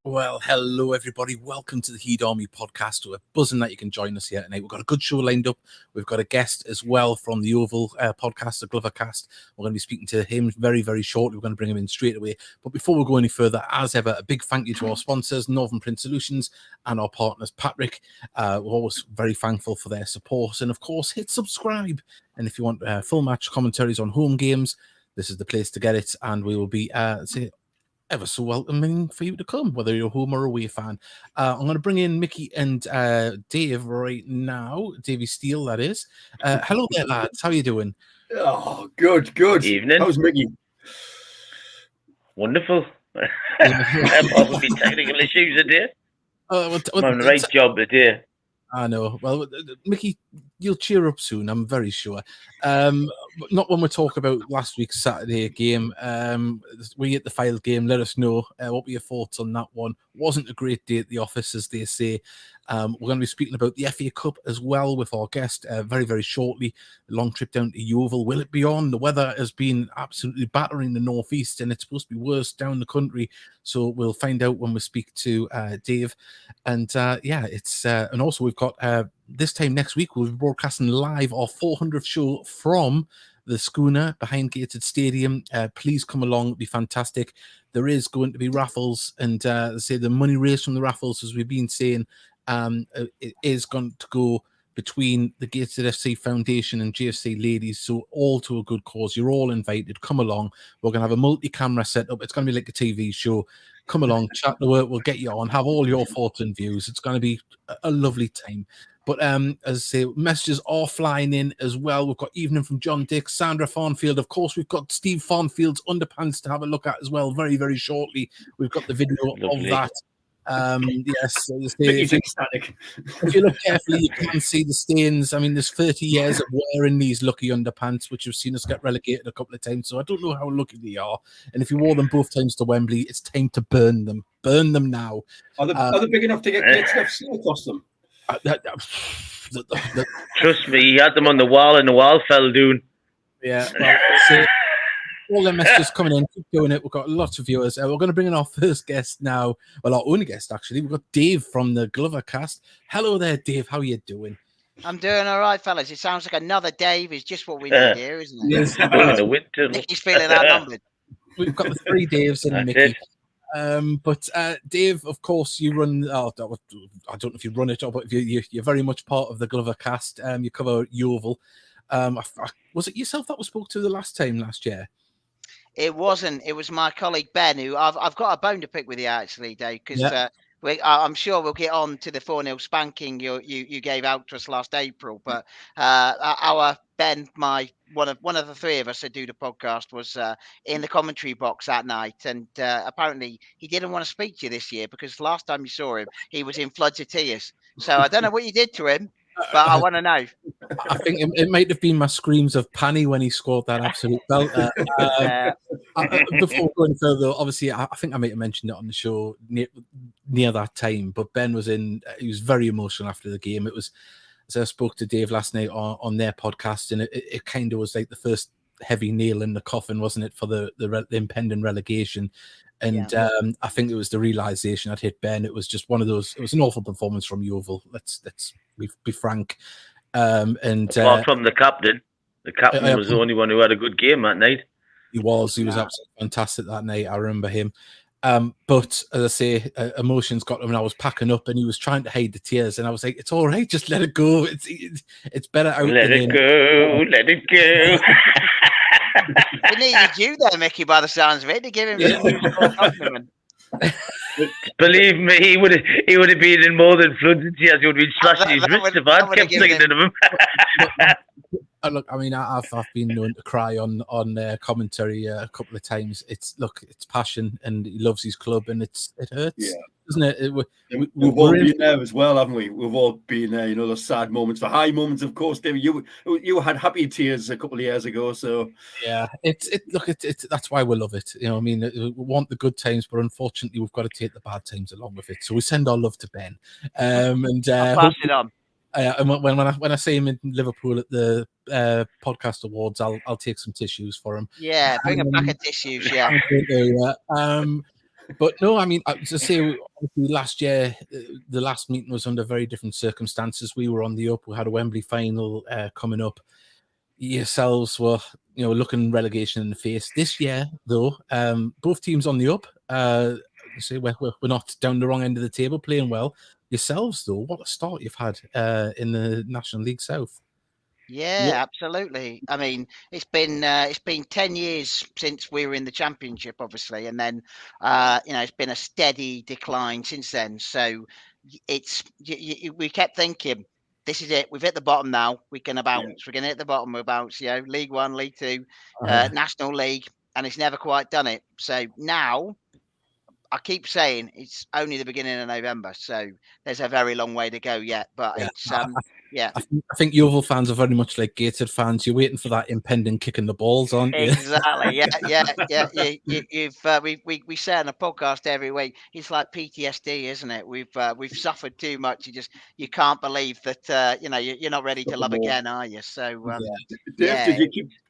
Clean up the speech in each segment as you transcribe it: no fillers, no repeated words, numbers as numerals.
Well, hello, everybody. Welcome to the Heed Army podcast. We're buzzing that you can join us here tonight. We've got a good show lined up. We've got a guest as well from the Yeovil podcast, the Glovercast. We're going to be speaking to him very, very shortly. We're going to bring him in straight away. But before we go any further, as ever, a big thank you to our sponsors, Northern Print Solutions, and our partners, Patrick. We're always very thankful for their support. And, of course, hit subscribe. And if you want full match commentaries on home games, this is the place to get it. And we will be, ever so welcoming for you to come, whether you're a home or away fan. I'm going to bring in Mickey and Dave right now. Davey Steele, that is. Hello there, lads. How are you doing? Oh, good. Evening. How's Mickey? Wonderful. Probably technical issues today. I'm on the right job today. I know. Well, Mickey, you'll cheer up soon, I'm very sure. Not when we talk about last week's Saturday game. We at the Fylde game. Let us know what were your thoughts on that one. Wasn't a great day at the office, as they say. We're going to be speaking about the FA Cup as well with our guest very, very shortly. A long trip down to Yeovil. Will it be on? The weather has been absolutely battering the northeast, and it's supposed to be worse down the country. So we'll find out when we speak to Dave. And it's and also we've got this time next week we'll be broadcasting live our 400th show from the schooner behind Gateshead Stadium. Please come along; it'll be fantastic. There is going to be raffles, and say the money raised from the raffles, as we've been saying, it is going to go between the Gateshead FC Foundation and GFC Ladies, so all to a good cause. You're all invited. Come along. We're going to have a multi-camera setup. It's going to be like a TV show. Come along, chat to it. We'll get you on, have all your thoughts and views. It's going to be a lovely time. But as I say, messages are flying in as well. We've got evening from John Dick, Sandra Farnfield. Of course, we've got Steve Farnfield's underpants to have a look at as well very, very shortly. We've got the video of that. Yes, if you look carefully, you can see the stains. I mean, there's 30 years of wearing these lucky underpants, which have seen us get relegated a couple of times. So I don't know how lucky they are. And if you wore them both times to Wembley, it's time to burn them. Burn them now. Are they big enough to get stuff across them? Trust me, he had them on the wall and the wall fell down. Yeah. Well, all the messages coming in, keep doing it. We've got lots of viewers. We're going to bring in our first guest now. Well, our only guest, actually. We've got Dave from the Glovercast. Hello there, Dave. How are you doing? I'm doing all right, fellas. It sounds like another Dave is just what we need here, isn't it? Yes. The winter. Mickey's feeling outnumbered. We've got the three Daves and Mickey. But Dave, of course, you run. I don't know if you run it, but you're very much part of the Glovercast. You cover Yeovil. Was it yourself that we spoke to the last year? It wasn't. It was my colleague Ben, who I've got a bone to pick with you actually, Dave, because I'm sure we'll get on to the 4-0 spanking you gave out to us last April. But our Ben, one of the three of us that do the podcast, was in the commentary box that night, and apparently he didn't want to speak to you this year because last time you saw him, he was in floods of tears. So I don't know what you did to him, but I want to know. I think it might have been my screams of Panny when he scored that absolute belter. Before going further, obviously, I think I might have mentioned it on the show near that time, but Ben was he was very emotional after the game. It was, as I spoke to Dave last night on their podcast, and it kind of was like the first heavy nail in the coffin, wasn't it, for the impending relegation. And I think it was the realization I'd hit Ben. It was just one of those. It was an awful performance from Yeovil. Let's be frank. Apart from the captain was the only one who had a good game that night. He was absolutely fantastic that night. I remember him. But as I say, emotions got him, and I was packing up, and he was trying to hide the tears, and I was like, "It's all right, just let it go. It's better out. Let it go. We needed you there, Mickey, by the sounds of it, to give him some compliment. Believe me, he would have been in more than floods and tears. He would have been slashing his wrists if I'd kept singing to him. Look, I mean, I've been known to cry on commentary a couple of times. It's passion, and he loves his club, and it hurts, doesn't it? We've all been there as well, haven't we? We've all been there. You know, the sad moments, the high moments, of course. David, you had happy tears a couple of years ago, so yeah. It's that's why we love it. You know, I mean, we want the good times, but unfortunately, we've got to take the bad times along with it. So we send our love to Ben, and pass it on. And when I see him in Liverpool at the podcast awards, I'll take some tissues for him. Yeah, bring a pack of tissues. Yeah. But no, I mean, to say obviously last year, the last meeting was under very different circumstances. We were on the up. We had a Wembley final coming up. Yourselves were, looking relegation in the face. This year, though, both teams on the up. So we're not down the wrong end of the table, playing well. Yourselves, though, what a start you've had in the National League South. Yeah, absolutely. I mean, it's been 10 years since we were in the Championship, obviously, and then it's been a steady decline since then. So we kept thinking, this is it. We've hit the bottom now. We're going to bounce. We're going to hit the bottom. We'll bounce. League One, League Two, National League, and it's never quite done it. So now, I keep saying it's only the beginning of November, so there's a very long way to go yet. But it's I think Yeovil fans are very much like Gateshead fans. You're waiting for that impending kick in the balls, aren't you? Exactly. We say on a podcast every week. It's like PTSD, isn't it? We've suffered too much. You can't believe that you're not ready to love again, are you? So Dave,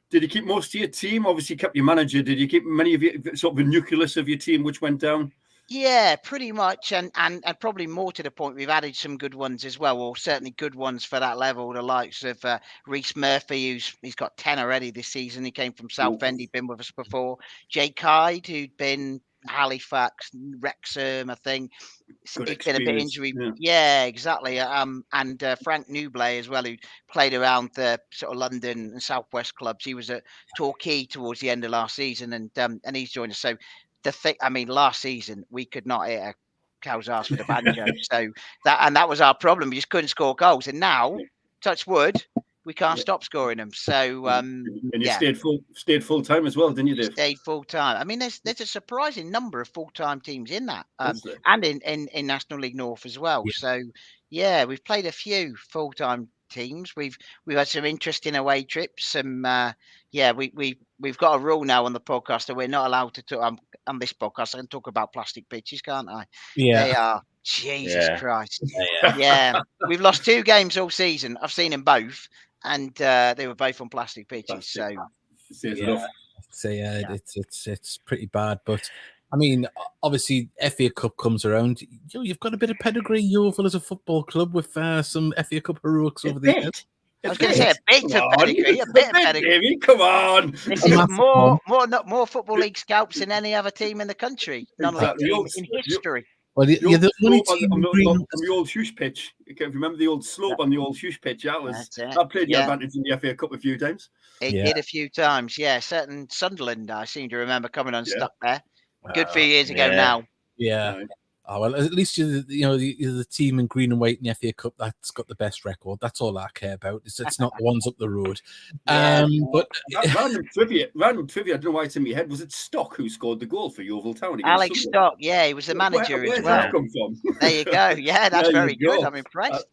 did you keep most of your team? Obviously, you kept your manager. Did you keep many of your sort of the nucleus of your team, which went down? Yeah, pretty much, and probably more to the point, we've added some good ones as well, or certainly good ones for that level. The likes of Reece Murphy, he's got 10 already this season. He came from Southend. He'd been with us before. Jake Hyde, who'd been Halifax, Wrexham, I think. He's been a bit injury. Yeah, exactly. And Frank Newblay as well, who played around the sort of London and Southwest clubs. He was at Torquay towards the end of last season, and he's joined us. So last season we could not hit a cow's ass with a banjo. So that was our problem. We just couldn't score goals. And now, touch wood, we can't stop scoring them. So and you stayed full time as well, didn't you, Dave? Stayed full time. I mean, there's a surprising number of full time teams in that, and in National League North as well. Yeah. So we've played a few full time teams. We've had some interesting away trips. We've got a rule now on the podcast that we're not allowed to talk on this podcast. I can talk about plastic pitches, can't I? Yeah, they are. Jesus Christ. Yeah. We've lost 2 games all season. I've seen them both, and they were both on plastic pitches. It's pretty bad. But I mean, obviously, FA Cup comes around. You've got a bit of pedigree, Yeovil, as a football club, with some FA Cup heroics over the years. I was going to say a bit of pedigree. A bit of pedigree. David, come on. This is more Football League scouts than any other team in the country. None of in history. Well, you're the only team on the old Hughes pitch. Remember the old slope on the old Hughes pitch? I played the advantage in the FA Cup a few times. It did a few times, certain Sunderland, I seem to remember coming unstuck there. Good few years ago now. Yeah. Right. Oh, well, at least you're the team in green and white in the FA Cup that's got the best record. That's all I care about. It's not the ones up the road. But random trivia. I don't know why it's in my head. Was it Stock who scored the goal for Yeovil Town? Alex Stock. Yeah, he was the manager as well. Where did that come from? There you go. Yeah, that's very good. I'm impressed.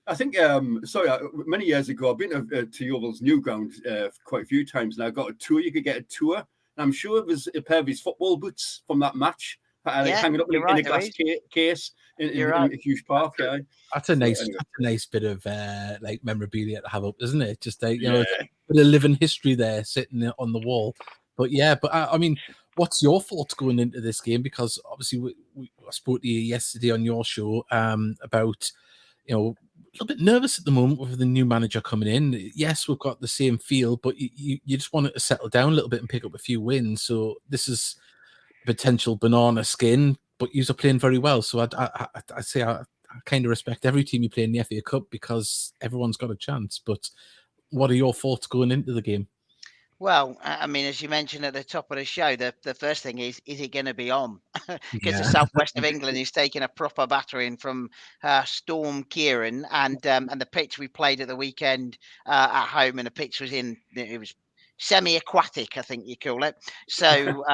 I think, many years ago, I've been to Yeovil's new ground quite a few times, and I got a tour. You could get a tour. And I'm sure it was a pair of his football boots from that match. Hanging up in a glass case in a huge park. That's a nice bit of memorabilia to have up, isn't it? Just a bit of living history there sitting on the wall. But I mean, what's your thoughts going into this game? Because obviously I spoke to you yesterday on your show about a little bit nervous at the moment with the new manager coming in. Yes, we've got the same feel, but you just want it to settle down a little bit and pick up a few wins. So this is potential banana skin, but you're playing very well. So I say I kind of respect every team you play in the FA Cup because everyone's got a chance. But what are your thoughts going into the game? Well, I mean, as you mentioned at the top of the show, the first thing is it going to be on? Because the southwest of England is taking a proper battering from Storm Kieran, and the pitch we played at the weekend at home, and the pitch was semi-aquatic, I think you call it. So,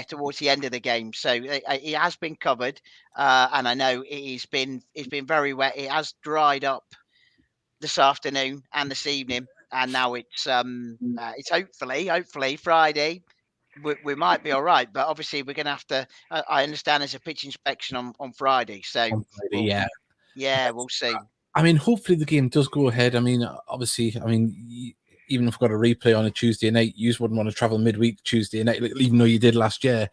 towards the end of the game. So it has been covered, and I know it's been very wet. It has dried up this afternoon and this evening, and now it's hopefully Friday. We might be all right, but obviously we're going to have to. I understand there's a pitch inspection on Friday, so we'll see. I mean, hopefully the game does go ahead. I mean, obviously, even if we've got a replay on a Tuesday night, you wouldn't want to travel midweek Tuesday night, even though you did last year.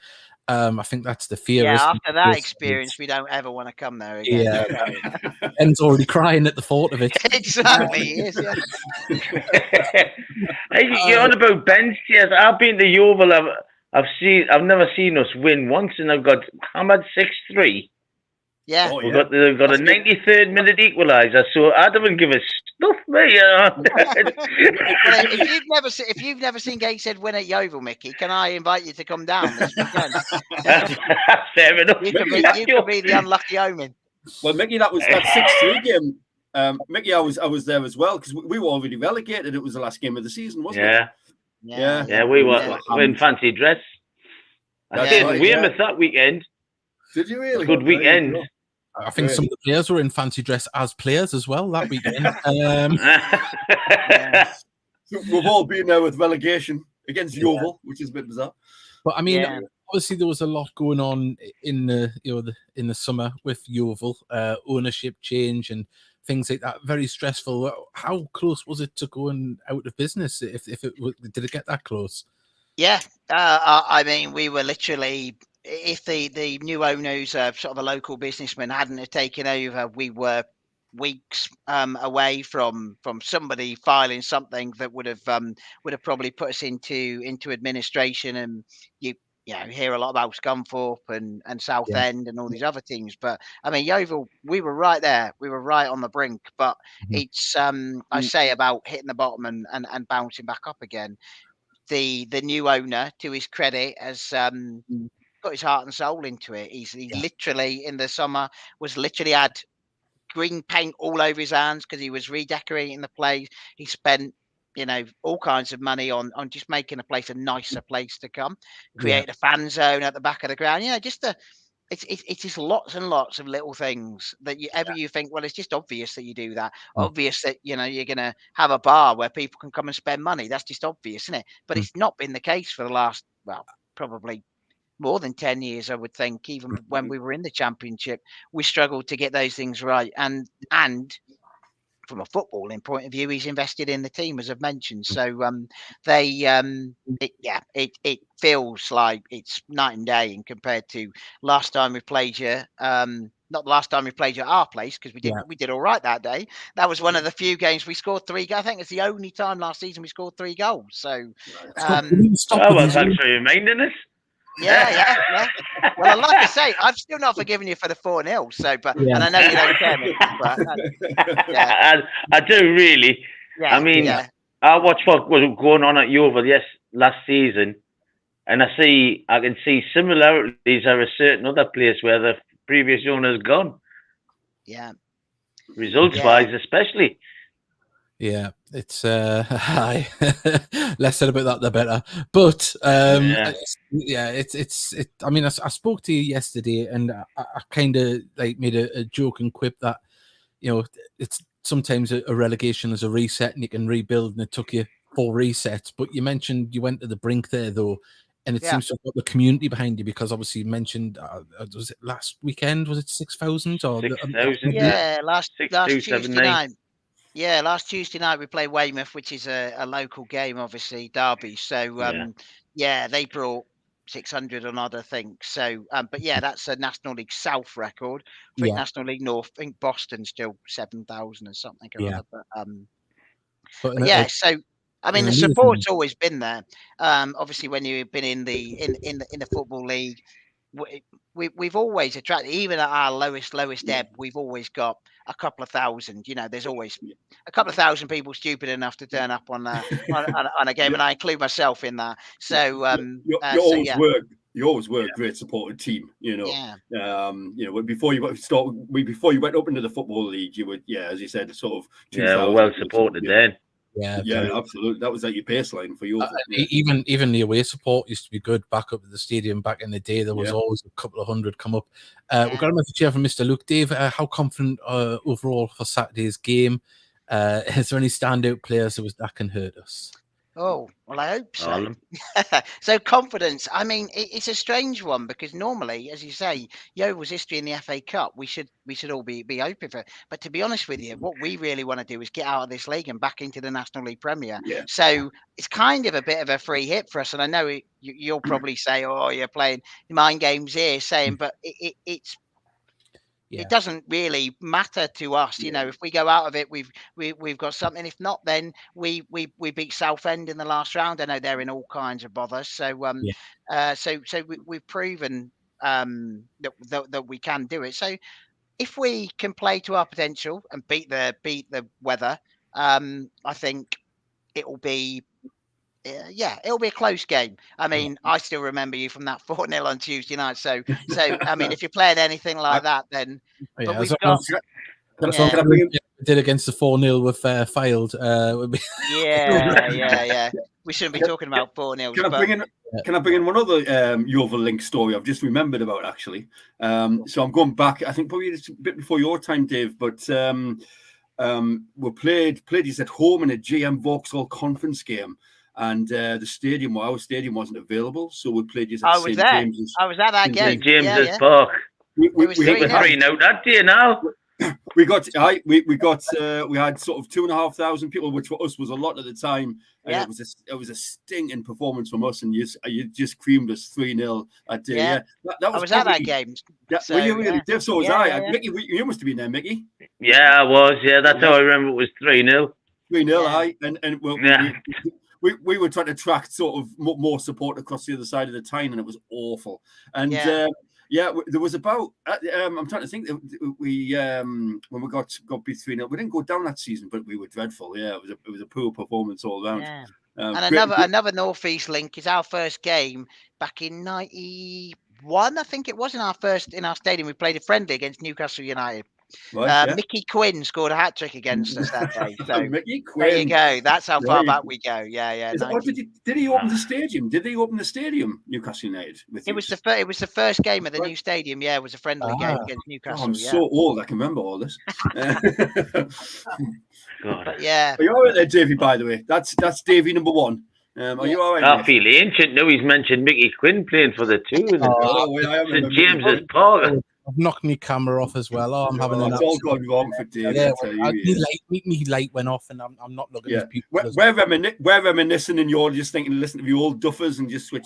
I think that's the fear. Yeah, isn't after that it? experience, we don't ever want to come there again. Yeah, Ben's already crying at the thought of it. Exactly, he is, yeah. Hey, you're on about bench chairs. I've been to Yeovil. I've never seen us win once, and I've got hammered 6-3. Yeah. Oh, We've yeah. got a 93rd minute equaliser, so I don't give a stuff, mate. Well, if you've never seen Gateshead win at Yeovil, Mickey, can I invite you to come down this weekend? Fair enough. You could be the unlucky omen. Well, Mickey, that 6-3 game. Mickey, I was there as well because we were already relegated. It was the last game of the season, wasn't it? Yeah, we were in fancy dress. I stayed in Weymouth that weekend. Did you really? Good weekend. I think some of the players were in fancy dress as players as well that weekend. So we've all been there with relegation against Yeovil, which is a bit bizarre. But I mean, obviously there was a lot going on in the summer with Yeovil, ownership change and things like that. Very stressful. How close was it to going out of business? Did it get that close? Yeah, I mean, we were literally. If the new owners, sort of a local businessman, hadn't have taken over, we were weeks away from somebody filing something that would have probably put us into administration. And you hear a lot about Scunthorpe and Southend and all these other teams, but I mean Yeovil, we were right there, we were right on the brink. But it's I say about hitting the bottom and bouncing back up again. The new owner, to his credit, has got his heart and soul into it. He literally in the summer was literally had green paint all over his hands because he was redecorating the place. He spent all kinds of money on just making a place a nicer place to come, create a fan zone at the back of the ground. It's just lots and lots of little things that you think, well, it's just obvious that you do that. Obvious that you're gonna have a bar where people can come and spend money. That's just obvious, isn't it? But it's not been the case for the last, well, probably more than 10 years, I would think. Even when we were in the Championship, we struggled to get those things right. And from a footballing point of view, he's invested in the team, as I've mentioned. So it feels like it's night and day in compared to last time we played you. Not the last time we played you at our place, because we did all right that day. That was one of the few games we scored 3 goals. I think it's the only time last season we scored 3 goals. So thanks for reminding us. Yeah. Well, like I say, I've still not forgiven you for the 4-0. So, and I know you don't care, Mick, but I do really. Yeah, I mean, I watched what was going on at Yeovil last season, and I can see similarities at a certain other place where the previous owner's gone. Yeah. Results-wise, especially. Yeah, it's less said about that the better. But it's I mean, I spoke to you yesterday, and I kind of like made a joke and quip that it's sometimes a relegation is a reset and you can rebuild, and it took you 4 resets. But you mentioned you went to the brink there though, and it seems to have got the community behind you, because obviously you mentioned was it last weekend? Was it 6,000 or 6,000? Last Tuesday night. Yeah, last Tuesday night we played Weymouth, which is a local game, obviously, derby. So, they brought 600 and odd, I think. So, but that's a National League South record. I think National League North, I think Boston's still 7,000 or something or other. But so, I mean, the support's always been there. Obviously, when you've been in the Football League, we've always attracted, even at our lowest ebb, we've always got a couple of thousand. There's always a couple of thousand people stupid enough to turn up on a game, and I include myself in that. So you always were a great supported team. Before you went up into the Football League, you were as you said, sort of well supported then. Yeah, absolutely. That was at your baseline for you. Even the away support used to be good back up at the stadium back in the day. There was always a couple of hundred come up. We've got a message here from Mr. Luke. Dave, how confident overall for Saturday's game? Is there any standout players that can hurt us? Oh, well, I hope so. So confidence. I mean, it's a strange one because normally, as you say, Yeovil's history in the FA Cup, we should all be hoping for it. But to be honest with you, what we really want to do is get out of this league and back into the National League Premier. Yeah. So it's kind of a bit of a free hit for us. And I know you'll probably say, "Oh, you're playing mind games here," saying, but it's. Yeah. It doesn't really matter to us, you know. If we go out of it, we've got something. If not, then we beat Southend in the last round. I know they're in all kinds of bother. So we've proven that we can do it. So if we can play to our potential and beat the weather, I think it will be. It'll be a close game. I mean, I still remember you from that 4-0 on Tuesday night. So I mean, if you're playing anything like that, then but we've got. We did against the 4-0 with Fylde. Would be yeah. We shouldn't be talking about 4-0. Can I bring in one other Yeovil link story I've just remembered about actually? So I'm going back. I think probably a bit before your time, Dave, but. We played these at home in a GM Vauxhall conference game. And our stadium wasn't available, so we played just at St. James's. I was at that game. St. James's Park. We were 3-0 that day now. We had sort of 2,500 people, which for us was a lot at the time. Yeah. It was a stinking performance from us, and you just creamed us 3-0 that day. Yeah. I was at that game. So, were you really? So was I. Mickey, you must have been there, Mickey. Yeah, I was. Yeah, that's how I remember it was 3-0. 3-0, We were trying to attract sort of more support across the other side of the Tyne, and it was awful. And there was about. I'm trying to think. When we got beat 3-0, we didn't go down that season, but we were dreadful. Yeah, it was a poor performance all around. Yeah. And another Northeast link is our first game back in '91. I think it was in our stadium. We played a friendly against Newcastle United. Right, Mickey Quinn scored a hat trick against us that day. So Mickey Quinn. There you go. That's how far back we go. Yeah. Did he open the stadium? Did they open the stadium, Newcastle United? It was the first game of the new stadium. Yeah, it was a friendly game against Newcastle. I'm so old. I can remember all this. But yeah. Are you all right there, Davey? By the way, that's Davey number one. Are you all right? I feel ancient now. He's mentioned Mickey Quinn playing for the two. St. James's Park. I've knocked my camera off as well. I'm having it's all gone wrong for Dave. Yeah, me light went off, and I'm not looking at people. We're reminiscing, and you're just thinking, listen to the old duffers, and just switch.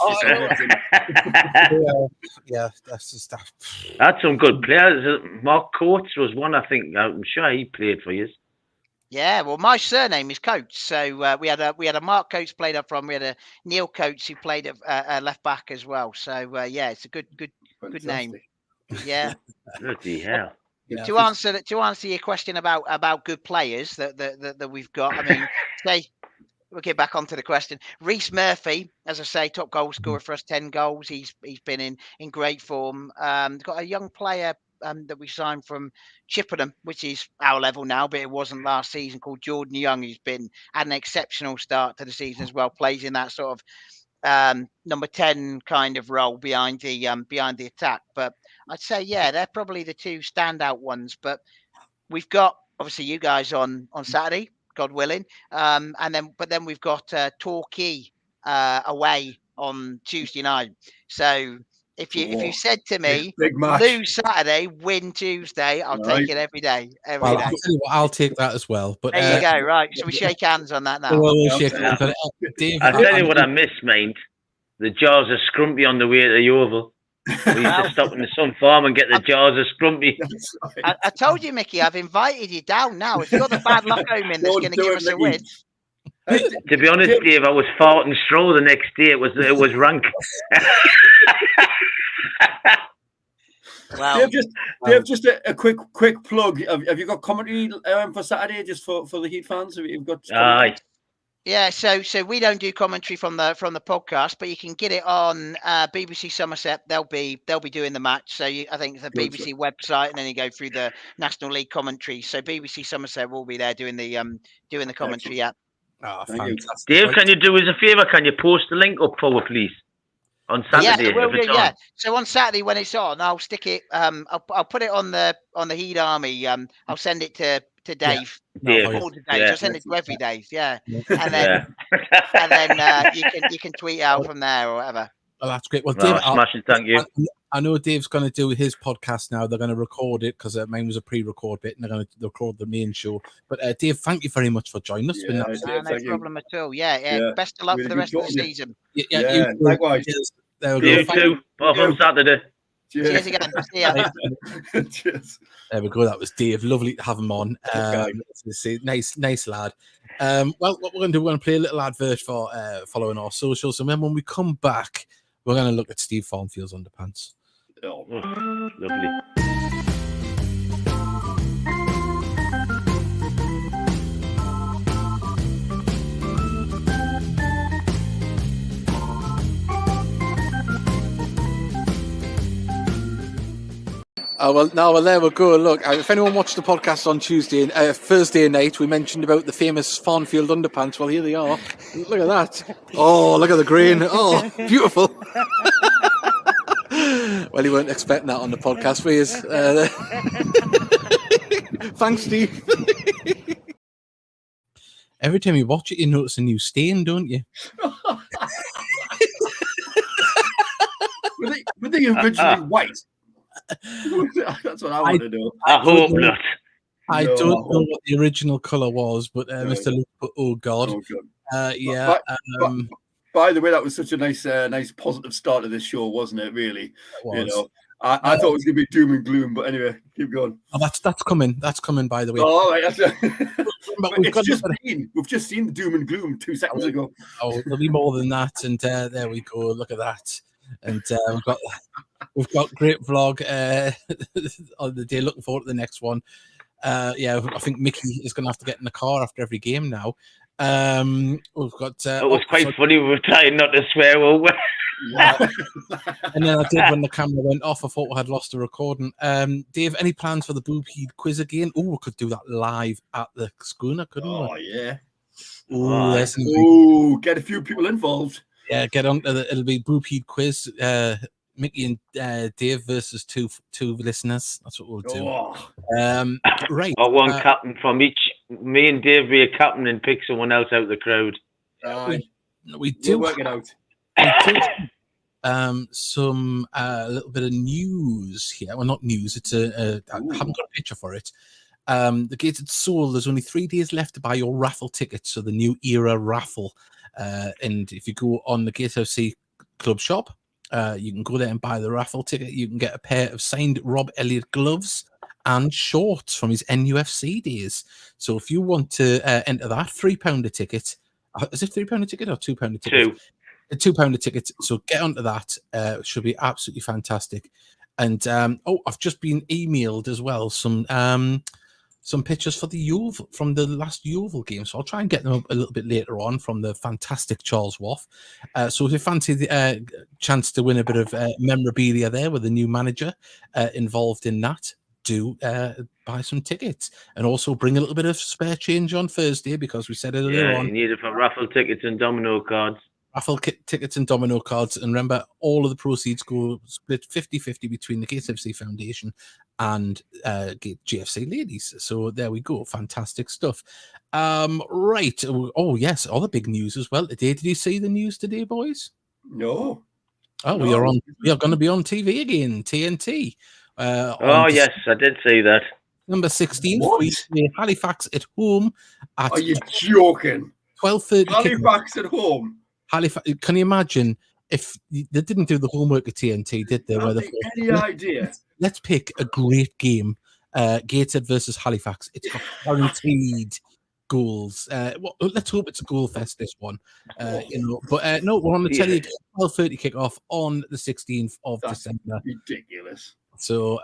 Yeah, that's just stuff. That's some good players. Mark Coates was one. I think I'm sure he played for you. Yeah, well, my surname is Coates, so we had a Mark Coates played up front. We had a Neil Coates who played at left back as well. So it's a good name. Yeah. Bloody hell. Yeah. To answer your question about good players that we've got, I mean, we'll get back onto the question. Reece Murphy, as I say, top goal scorer for us, 10 goals. He's been in great form. Got a young player that we signed from Chippenham, which is our level now, but it wasn't last season, called Jordan Young, who's had an exceptional start to the season as well. Plays in that sort of number 10 kind of role behind the attack. But I'd say, they're probably the two standout ones. But we've got obviously you guys on Saturday, God willing, and then we've got Torquay away on Tuesday night. So if you said to me, lose Saturday, win Tuesday, I'll take it every day. I'll take that as well. But there you go. Right, so we shake hands on that now. We'll shake hands on it. I'll tell you what I miss, mate. The jars of scrumpy on the way to Yeovil. We used to stop in the Sun Farm and get the jars of scrumpy. I told you, Mickey, I've invited you down now. If you've got the bad luck home in that's going to give us a win. To be honest, Dave, I was farting straw the next day. It was rank. Wow. Dave, just a quick plug. Have you got commentary for Saturday, just for the Heat fans? Have you got? Aye. Yeah, so we don't do commentary from the podcast, but you can get it on BBC Somerset. They'll be doing the match. So I think it's the BBC website, and then you go through the National League commentary. So BBC Somerset will be there doing the commentary. Yeah. Oh, Dave, can you do us a favour? Can you post the link up for us, please? On Saturday, yeah, if it's on. So on Saturday when it's on, I'll stick it. I'll put it on the Heed Army. I'll send it to Dave. Dave. All the Dave. I'll send it to every Dave. Yeah. And then you can tweet out from there or whatever. Oh, that's great. Well, Dave, smashing. Thank you. I know Dave's going to do his podcast now. They're going to record it because mine was a pre-record bit, and they're going to record the main show. But Dave, thank you very much for joining us. Yeah, no problem at all. Yeah. Best of luck for the rest of the season. Yeah, likewise. There we You go. too. Off on Saturday. Cheers again. See ya. Cheers. There we go. That was Dave. Lovely to have him on. Nice lad. Well, what we're going to do, we're going to play a little advert for following our socials, and then when we come back, we're going to look at Steve Farnfield's underpants. Oh, lovely. Well, there we go. Look, if anyone watched the podcast on Thursday night, we mentioned about the famous Farnfield underpants. Well, here they are. Look at that. Oh, look at the grain. Oh, beautiful. Well, you weren't expecting that on the podcast, were you? Thanks, Steve. Every time you watch it, you notice a new stain, don't you? Were they originally white? That's what I want to know. I hope not. I don't know what the original colour was, but Mr. Luke put, oh God. Yeah. By the way, that was such a nice positive start to this show, wasn't it? Really, it was. I thought it was going to be doom and gloom, but anyway, keep going. Oh, that's coming. That's coming. By the way. Oh, right, we've just seen the doom and gloom 2 seconds ago. Oh, there'll be more than that, and there we go. Look at that, and we've got great vlog on the day. Looking forward to the next one. I think Mickey is going to have to get in the car after every game now. We've got. It was quite funny. We were trying not to swear over. Yeah. And then I did when the camera went off. I thought we had lost the recording. Dave, any plans for the Boob Heed quiz again? Oh, we could do that live at the schooner, couldn't we? Oh yeah. Oh, get a few people involved. Yeah, get on. It'll be Boob Heed quiz. Mickey and Dave versus two listeners. That's what we'll do. Oh. Right. Or one captain from each. Me and Dave be a captain and pick someone else out of the crowd. We do work it out. Some little bit of news here. Well, not news. It's I haven't got a picture for it. The Gated Soul. There's only 3 days left to buy your raffle tickets. So the new era raffle. And if you go on the Gateshead Club shop, you can go there and buy the raffle ticket. You can get a pair of signed Rob Elliott gloves and shorts from his NUFC days. So if you want to enter that, £3 a ticket. Is it £3 a ticket or £2 a ticket? £2 a ticket. So get onto that. It should be absolutely fantastic. And I've just been emailed as well some pictures for the Yeovil from the last Yeovil game. So I'll try and get them up a little bit later on from the fantastic Charles Waff. So if you fancy the chance to win a bit of memorabilia there with the new manager involved in that, do buy some tickets and also bring a little bit of spare change on Thursday because we said it earlier on. You need it for raffle tickets and domino cards. Raffle tickets and domino cards. And remember, all of the proceeds go split 50-50 between the Gates FC Foundation and GFC Ladies. So there we go. Fantastic stuff. Right. Oh, yes. Other big news as well today. Did you see the news today, boys? No. Oh, we are going to be on TV again, TNT. Yes, I did see that. Number 16, we play Halifax at home. Are you joking? 12:30. Halifax at home. Halifax. Can you imagine if they didn't do the homework at TNT? Did they? Any idea? Let's pick a great game. Gateshead versus Halifax. It's got guaranteed goals. Let's hope it's a goal fest. This one, But no, we're on the telly. 12:30 kickoff on the 16th of December. Ridiculous. So,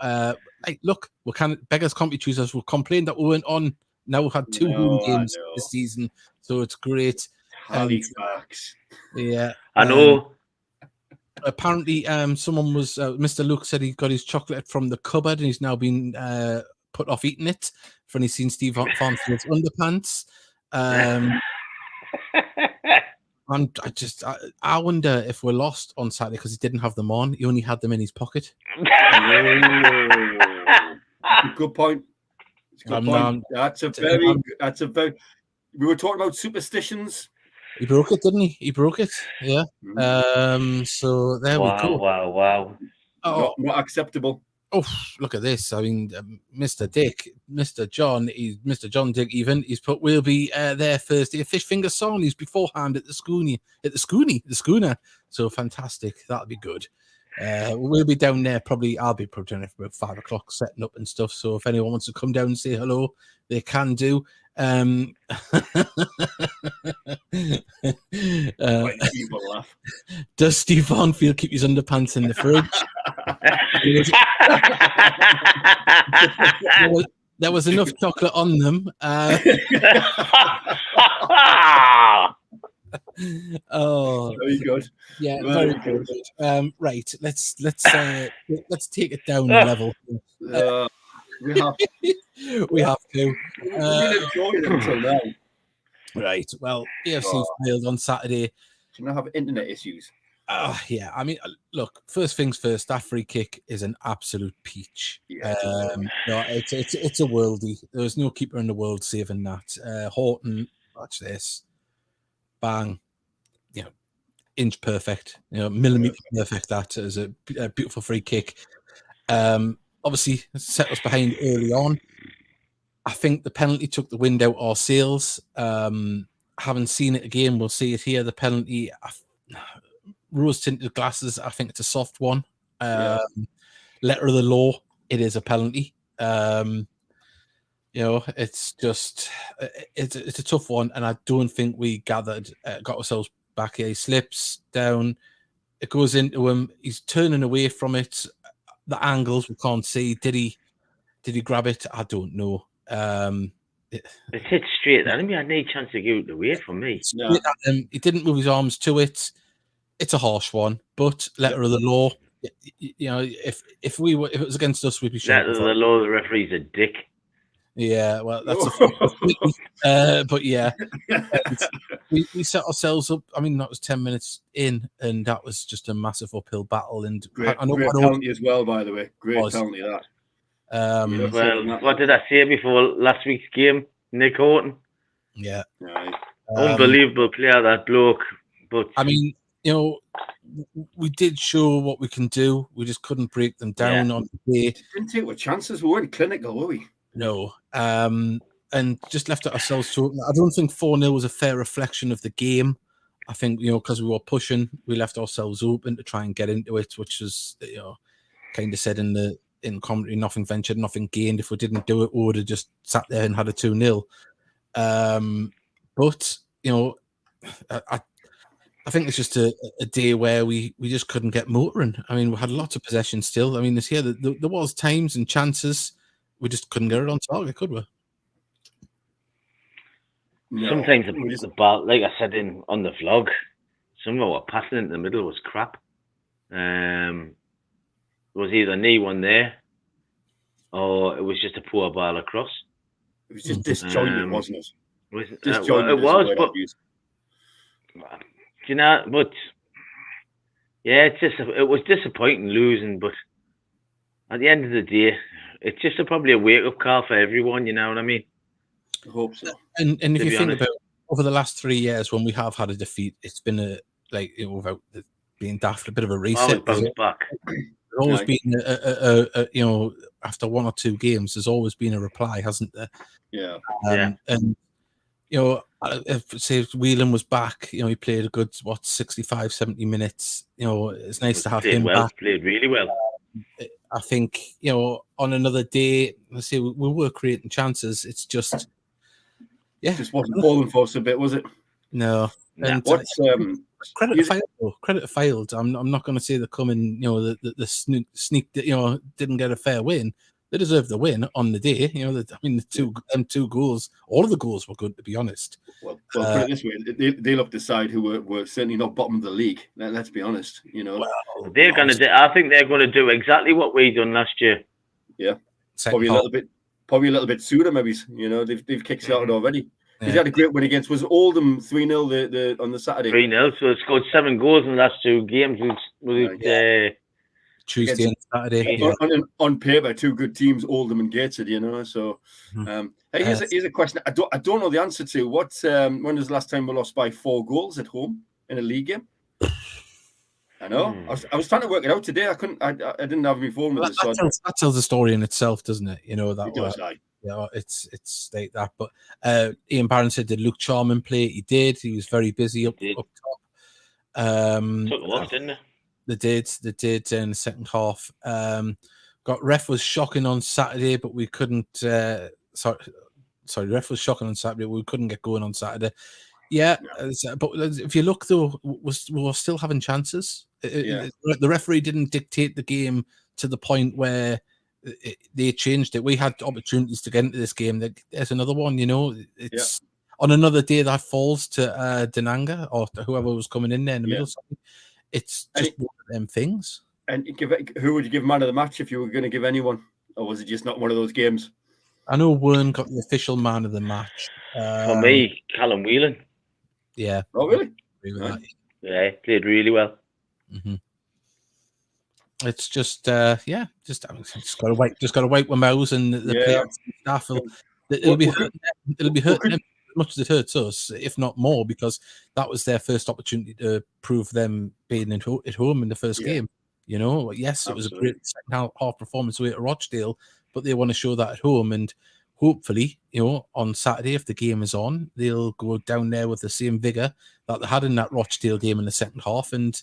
look, we can't beggars can't be choosers. We'll complain that we weren't on. Now we've had 2 home games this season, so it's great. Halifax. Yeah, I know. Apparently, someone was Mr. Luke said he got his chocolate from the cupboard and he's now been put off eating it when he's seen Steve Farnfield's underpants. I wonder if we're lost on Saturday because he didn't have them on. He only had them in his pocket. Good point. That's a very. We were talking about superstitions. He broke it, didn't he? He broke it. Yeah. So there we go. Wow. Not acceptable. Oh, look at this. I mean, Mr. John Dick even, he's put, we'll be there Thursday. A fish finger song. He's beforehand at the schooner. So fantastic. That'll be good. We'll be down there probably. I'll be probably down there for about 5 o'clock setting up and stuff. So if anyone wants to come down and say hello, they can do. Does Steve Farnfield keep his underpants in the fridge? There was enough chocolate on them. Oh, very good. Yeah, very good. Right, let's take it down a level. We have to. Until now. Right. Well, AFC Fylde on Saturday. Do you not have internet issues? Yeah. I mean, look. First things first. That free kick is an absolute peach. Yeah, it's a worldie. There's no keeper in the world saving that. Horton, watch this. Bang. Inch perfect. Millimeter perfect. That is a beautiful free kick. Obviously, set us behind early on. I think the penalty took the wind out our sails. Haven't seen it again. We'll see it here. The penalty, rose-tinted glasses, I think it's a soft one. Letter of the law, it is a penalty. It's just, it's a tough one, and I don't think we got ourselves back here. He slips down. It goes into him. He's turning away from it. The angles we can't see. Did he grab it? I don't know. It hit straight at him. He had no chance to get it away from me. No. He didn't move his arms to it. It's a harsh one, but letter of the law. If it was against us, we'd be shouting. Letter of the law. The referee's a dick. Yeah, well, that's but yeah, we set ourselves up. I mean, that was 10 minutes in, and that was just a massive uphill battle. And great penalty as well, by the way. Great penalty that. What did I say before last week's game? Nick Horton. Yeah, unbelievable player, that bloke. But I mean, we did show what we can do. We just couldn't break them down on the day. Didn't take our chances. We weren't clinical, were we? No, and just left it ourselves to. I don't think 4-0 was a fair reflection of the game. I think because we were pushing, we left ourselves open to try and get into it, which was kind of said in commentary, nothing ventured, nothing gained. If we didn't do it, we would have just sat there and had a 2-0. But I think it's just a day where we just couldn't get motoring. I mean, we had lots of possession still. I mean, this year there was times and chances. We just couldn't get it on target, could we? No. Sometimes the ball, like I said on the vlog, some of our passing in the middle was crap. There was either knee one there, or it was just a poor ball across. It was just disjointed, wasn't it? It was, but yeah, it was disappointing losing. But at the end of the day, it's just probably a wake-up call for everyone, you know what I mean? I hope so. And if you think about over the last 3 years when we have had a defeat, it's been without being daft, a bit of a reset. Bounce back. There's always been after 1 or 2 games, there's always been a reply, hasn't there? Yeah. And if say Whelan was back, he played a good 65, 70 minutes. It's nice to have him back. Played really well. I think, on another day, let's say we were creating chances. It's just, just wasn't falling for us a bit, was it? No. And what's credit to Fylde, though. Credit to Fylde. I'm not going to say they're coming. The sneak. Didn't get a fair win. They deserved the win on the day. The two goals. All of the goals were good, to be honest. Well put it this way: they looked the side who were certainly not bottom of the league. Let's be honest. Well, they're going to do. I think they're going to do exactly what we done last year. Yeah, probably a little bit sooner. Maybe they've kickstarted already. He had a great win against, was Oldham 3-0 on the Saturday. 3-0, so he scored 7 goals in the last 2 games. Tuesday and Saturday. On paper, 2 good teams, Oldham and Gateshead, you know. So, hey, here's a question I don't know the answer to. What when was the last time we lost by 4 goals at home in a league game? I know. I was trying to work it out today. I couldn't. I didn't have my phone with it. That tells the story in itself, doesn't it? You know that. It does, yeah, it's like that. But Ian Barron said, "Did Luke Charman play?" He did. He was very busy up top. Took a lot, didn't it? They did in the second half. Got ref was shocking on Saturday, but we couldn't. Sorry, ref was shocking on Saturday, but we couldn't get going on Saturday. Yeah, but if you look though, we're still having chances. The referee didn't dictate the game to the point where they changed it. We had opportunities to get into this game. There's another one, you know. It's on another day that falls to Denanga or to whoever was coming in there in the middle. It's just one of them things. And who would you give man of the match if you were going to give anyone, or was it just not one of those games? I know Wern got the official man of the match. For me, Callum Whelan. Yeah. Oh, really? Yeah, played really well. Mm-hmm. It's just just got to wait. Just got to wait with Mouse and the players and staff. It'll be hurting them as much as it hurts us, if not more, because that was their first opportunity to prove them being at home in the first game. You know, yes, it was a great second half performance away at Rochdale, but they want to show that at home, and hopefully, you know, on Saturday, if the game is on, they'll go down there with the same vigor that they had in that Rochdale game in the second half and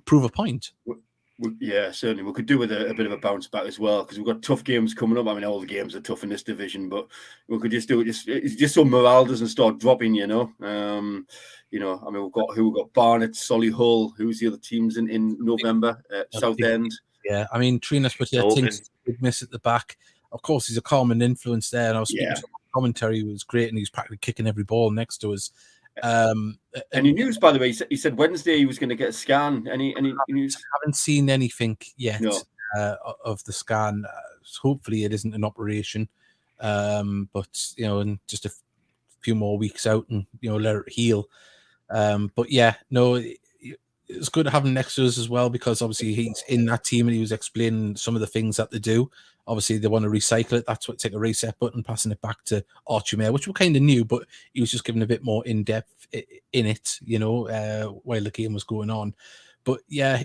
prove a point. Yeah, certainly. We could do with a bit of a bounce back as well, because we've got tough games coming up. I mean, all the games are tough in this division, but we could just do it just so morale doesn't start dropping, you know. I mean, we've got Barnet, Solihull, who's the other teams in November, Southend. Yeah, I mean, Trinas, but I think would miss at the back. Of course, he's a calming influence there, and I was speaking to commentary, was great, and he's practically kicking every ball next to us. Any news, by the way? He said Wednesday he was going to get a scan. Any news? I haven't seen anything yet of the scan. Hopefully, it isn't an operation, but you know, in just a few more weeks out, and you know, let it heal. But yeah, no, it's good to have him next to us as well, because obviously he's in that team and he was explaining some of the things that they do. Obviously, they want to recycle it. That's what take a reset button, passing it back to Archie Mayer, which we kind of knew, but he was just giving a bit more in depth in it, you know, while the game was going on. But yeah,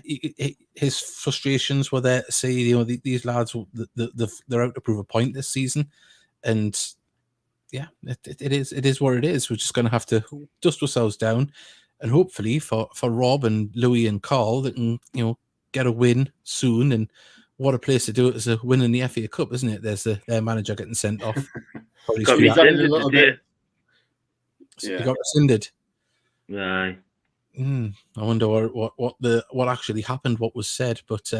his frustrations were there to say, you know, these lads, they're out to prove a point this season, and yeah, it is what it is. We're just going to have to dust ourselves down, and hopefully for Rob and Louis and Carl, they can, you know, get a win soon. And what a place to do it is a win in the FA Cup, isn't it? There's their manager getting sent off. He got rescinded. He got rescinded. Aye. I wonder what actually happened, what was said. But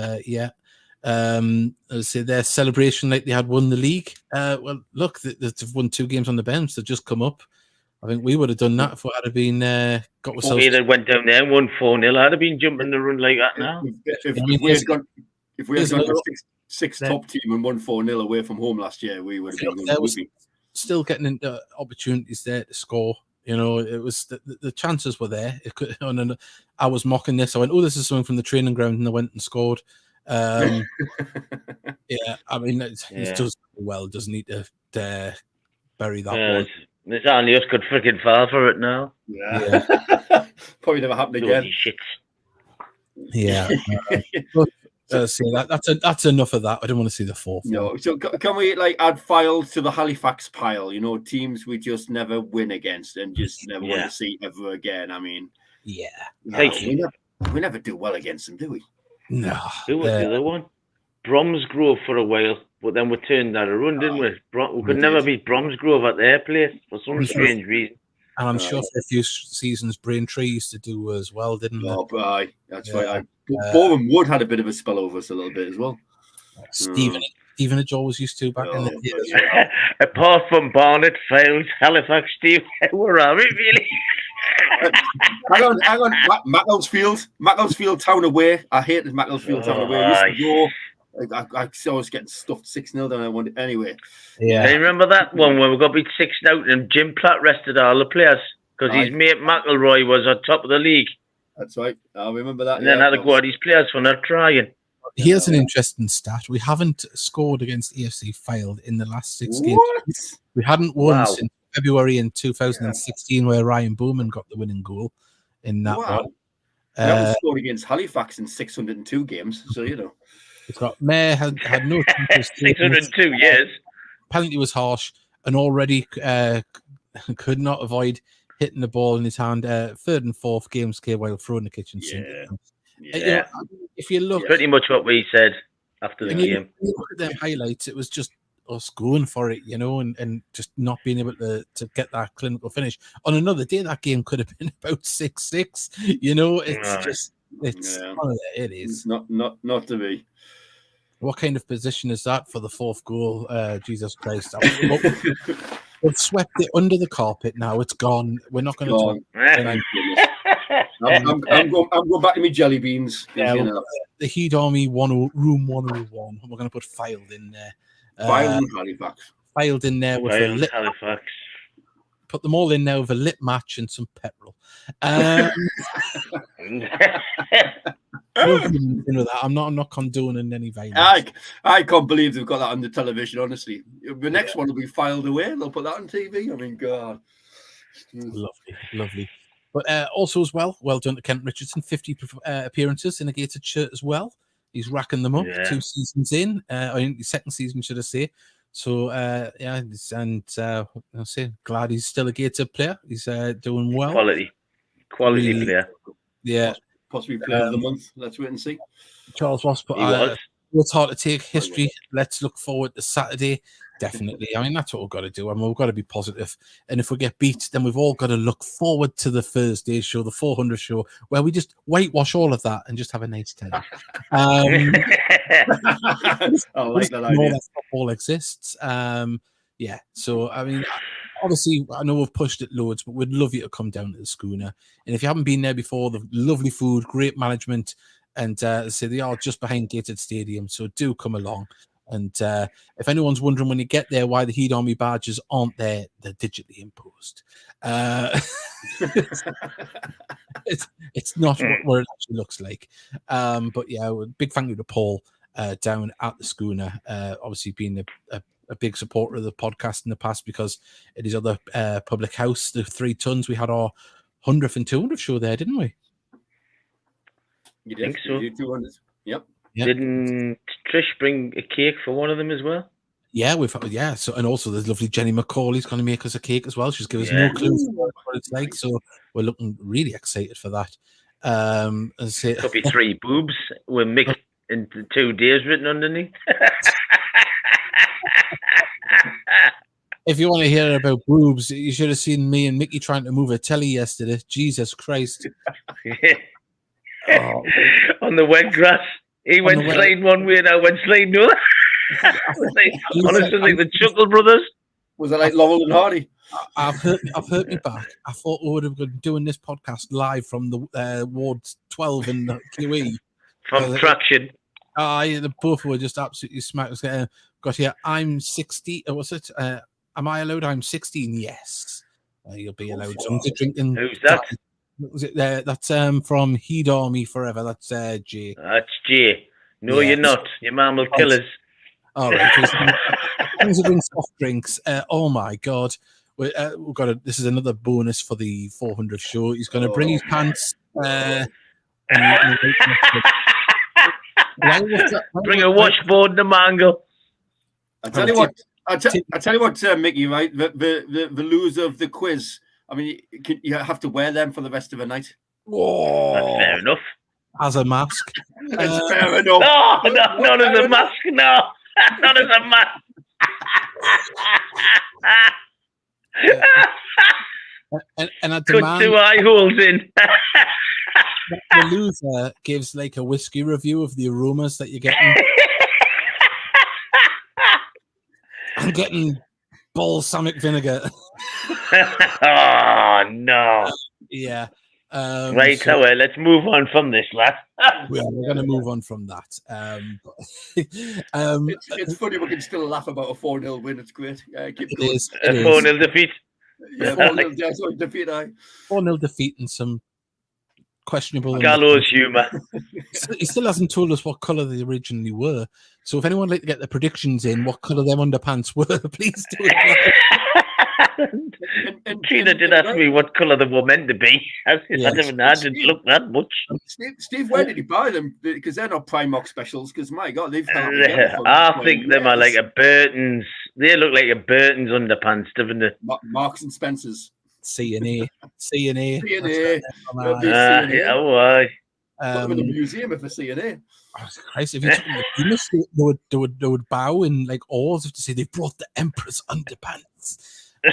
I'll say their celebration like they had won the league. Well, look, they've won 2 games on the bench. They've just come up. I think we would have done that if we had been got ourselves. We had went down there and won 4-0. I'd have been jumping the run like that now. If we had gone to six top team and won 4-0 away from home last year, we would have been still getting into opportunities there to score. You know, it was the chances were there. It could, and I was mocking this. I went, "Oh, this is something from the training ground," and I went and scored. Yeah, I mean, he does well. Doesn't need to bury that one. There's only us could freaking fall for it now. Yeah. Probably never happen again. Shit. Yeah. See, that's enough of that. I don't want to see the 4th. No. So can we add Fylde to the Halifax pile? You know, teams we just never win against and just never want to see ever again. I mean, we never do well against them, do we? No. Who was the other one? Bromsgrove for a while, but then we turned that around, didn't we? We could never beat Bromsgrove at their place for some strange reason. And I'm sure for a few seasons, Braintree used to do as well, didn't they? Oh, but that's right. Boreham Wood had a bit of a spell over us a little bit as well. Stevenage always used to back in the day. Right. Apart from Barnet, Fylde, Halifax, Steve, where are we really? Hang on. Macclesfield Town away. I hated Macclesfield Town away. I was getting stuffed 6-0. Then I wanted anyway. Yeah. You remember that one when we got beat 6-0 and Jim Platt rested all the players because his mate McElroy was on top of the league. That's right. I remember that. And then had to go at his players for not trying. Here's an interesting stat. We haven't scored against AFC Fylde in the last 6 games. We hadn't won since February in 2016, where Ryan Bowman got the winning goal in that one. We haven't scored against Halifax in 602 games, so you know. It's got Mayor had no 602 years. Penalty was harsh and already could not avoid hitting the ball in his hand. Third and fourth games came while throwing the kitchen sink. Yeah. You know, if you look, pretty much what we said after the game. You look at them highlights, it was just us going for it, you know, and just not being able to get that clinical finish. On another day, that game could have been about 6-6. You know, it's it is not to be. What kind of position is that for the fourth goal? Jesus Christ! We've swept it under the carpet now. It's gone. We're not going to talk. I'm going back to my jelly beans. Yeah, the Heat Army room 101. We're going to put Fylde in there. Fylde and Halifax. Fylde in there with a lit. Halifax. Put them all in there with a lit match and some petrol. I'm not condoning any violence. I can't believe they've got that on the television. Honestly, the next one will be Filed away. They'll put that on TV. I mean, God, lovely. But also as well done to Kent Richardson. 50 appearances in a Gateshead shirt as well. He's racking them up. 2 seasons in. I think the second season, should I say? So and I'll say glad he's still a Gateshead player. He's doing well. Quality player. Yeah. Possibly player of the month. Let's wait and see. Charles Ross, but it's hard to take history. Let's look forward to Saturday. Definitely. I mean, that's what we've got to do. I mean, we've got to be positive. And if we get beat, then we've all got to look forward to the Thursday show, the 400 show, where we just whitewash all of that and just have a nice time. I like that idea. That football exists. Yeah. So, I mean, obviously, I know we've pushed it loads, but we'd love you to come down to the schooner. And if you haven't been there before, the lovely food, great management, and say they are just behind Gateshead Stadium. So do come along. And if anyone's wondering when you get there why the Heat Army badges aren't there, they're digitally imposed. It's not what it actually looks like. But yeah, big thank you to Paul down at the schooner. Obviously being a big supporter of the podcast in the past because it is other public house, the 3 tons. We had our 100th and 200th show there, didn't we? You did. Think so. You did 200. Yep. Didn't Trish bring a cake for one of them as well? Yeah, So and also there's lovely Jenny McCauley's going to make us a cake as well. She's given us no clues what it's like, so we're looking really excited for that. Could be 3 boobs with Mick in 2 days written underneath. If you want to hear about boobs, you should have seen me and Mickey trying to move a telly yesterday. Jesus Christ! On the wet grass. He went sliding one way and I went sliding the other. Honestly, like the Chuckle Brothers. Was it like Laurel and Hardy? I've hurt me back. I thought we would have been doing this podcast live from the Ward 12 in the QE. From Traction. The both were just absolutely smacked. Got here. I'm 60. What's it? Am I allowed? I'm 16. Yes. You'll be allowed to drinking. Who's that? Was it there? That's from Heat Army Forever. That's Jay. That's Jay. No, you're not. Your mum will kill us. All right. Things are doing soft drinks. Oh my God. We've got this is another bonus for the 400 show. He's going to bring his pants. Bring a washboard and a mangle. I tell you what, Mickey. Right, the loser of the quiz. I mean, you have to wear them for the rest of the night. Whoa. That's fair enough. As a mask. That's fair enough. No, not as a mask. No, not as a mask. And I demand, put 2 eye holes in. The loser gives like a whiskey review of the aromas that you're getting. I'm getting balsamic vinegar. Oh no! Yeah, Right, so let's move on from this, lad. We're going to move on from that. It's funny we can still laugh about a 4-0 win. It's great. Keep it going. is. A 4-0 defeat. Yeah, 4-0 defeat. 4-0 defeat and some questionable gallows humour. He still hasn't told us what colour they originally were. So if anyone would like to get the predictions in, what colour them underpants were, please do it. And Trina did ask me what colour they were meant to be. I didn't look that much. Steve, where did he buy them? Because they're not Primark specials. Because my God, they've. I think them are like a Burton's. They look like a Burton's underpants, don't they? Marks and Spencers. C&A. C&A. Oh, aye. Put them in a museum if they're C&A. Oh, Christ, if you took them to Venus, they would bow in like awe to say they brought the Emperor's underpants.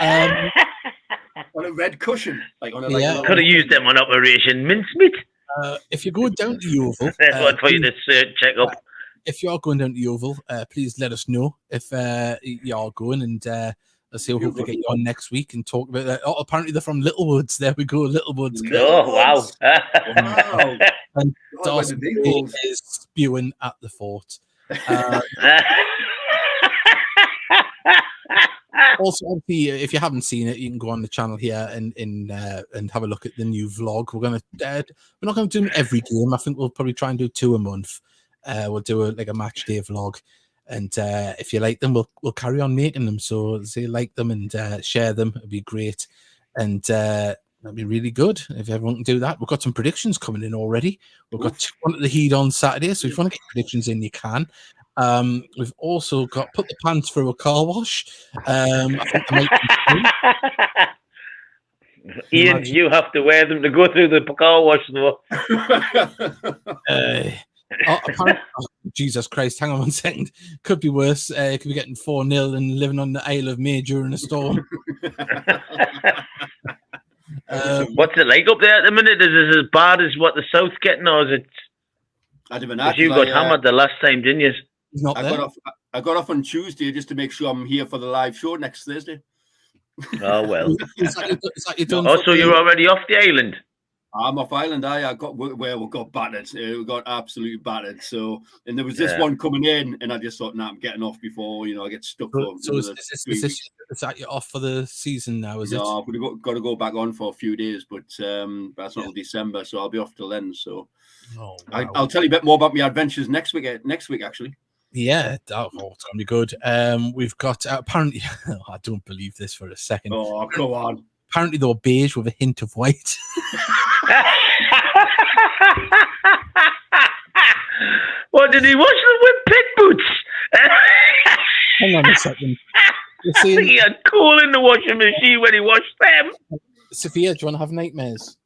On a red cushion, like on a could have used them on Operation Mincemeat. If you go down to Yeovil, what for you to check up. If you are going down to Yeovil, please let us know if you are going, and let's see. We'll hopefully get you on next week and talk about that. Oh, apparently they're from Littlewoods. There we go, Littlewoods. Oh wow! Wow. And Darcy is spewing at the fort. Also, obviously, if you haven't seen it, you can go on the channel here and have a look at the new vlog. We're not going to do them every game. I think we'll probably try and do 2 a month. We'll do a match day vlog, and if you like them, we'll carry on making them. So say like them and share them. It'd be great, and that'd be really good if everyone can do that. We've got some predictions coming in already. We've got 2 on the Heat on Saturday, so if you want to get predictions in, you can. We've also got put the pants through a car wash. I think they might be Ian, you have to wear them to go through the car wash, though. Jesus Christ, hang on 1 second. Could be worse. Could be getting 4-0 and living on the Isle of May during a storm. What's it like up there at the minute? Is it as bad as what the South's getting, or is it? I didn't know. You got hammered the last time, didn't you? I got off on Tuesday just to make sure I'm here for the live show next Thursday. Oh well. So you're already off the island? I'm off island. I got where we got battered. We got absolutely battered. So, and there was this one coming in, and I just thought, nah, I'm getting off before I get stuck. So is that you're off for the season now? Is it? No, we've got to go back on for a few days, but that's not till December, so I'll be off till then. So, I'll tell you a bit more about my adventures next week. Actually. Yeah, it's gonna be good. We've got apparently. I don't believe this for a second. Oh, come on. Apparently, they were beige with a hint of white. What did he wash them with pit boots? Hang on a second. I think he had coal in the washing machine when he washed them. Sophia, do you want to have nightmares?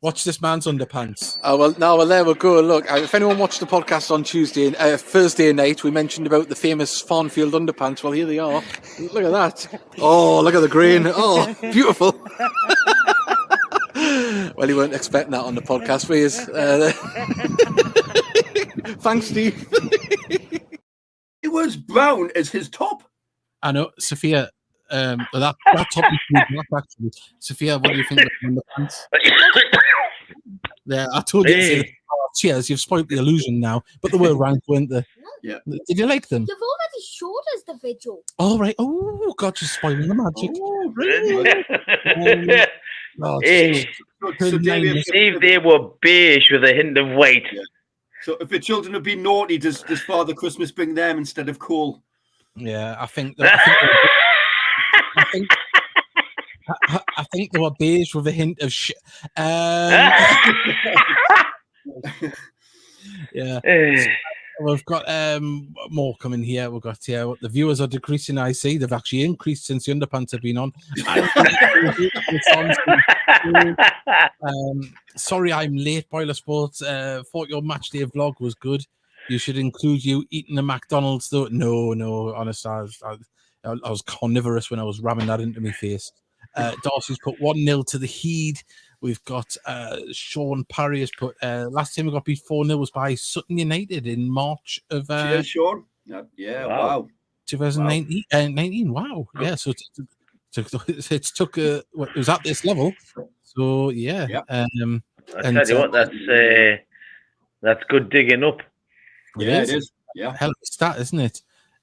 Watch this man's underpants. Well, there we go. Look, if anyone watched the podcast on Thursday night, we mentioned about the famous Farnfield underpants. Well, here they are. Look at that. Oh, look at the grain. Oh, beautiful. Well, you weren't expecting that on the podcast, were you? Thanks, Steve. It was brown as his top. I know, Sophia. That top is black, actually. Sophia, what do you think of the underpants? Yeah, I told you to say cheers. You've spoiled the illusion now. But they were rank, weren't they? Yeah. Did you like them? You've already showed us the video. Oh, right. Oh, God, you're spoiling the magic. Oh, really? Steve, they were beige with a hint of white. Yeah. So if the children have been naughty, does Father Christmas bring them instead of coal? Yeah, I think they were beige with a hint of shit. Yeah. We've got more coming here. We've got what the viewers are decreasing. I see they've actually increased since the underpants have been on. Sorry, I'm late. Boiler Sports. Thought your match day vlog was good. You should include you eating a McDonald's though. No, honestly, I was carnivorous when I was ramming that into my face. Darcy's put 1-0 to the Heed. We've got Sean Parry has put last time we got beat 4-0 was by Sutton United in March of Cheers, Sean. Yeah, wow. 2019. 19. Wow. Yeah, so it took it was at this level. So yeah. Yep. I tell you what, that's good digging up. It is. Yeah. Hell of a stat, isn't it?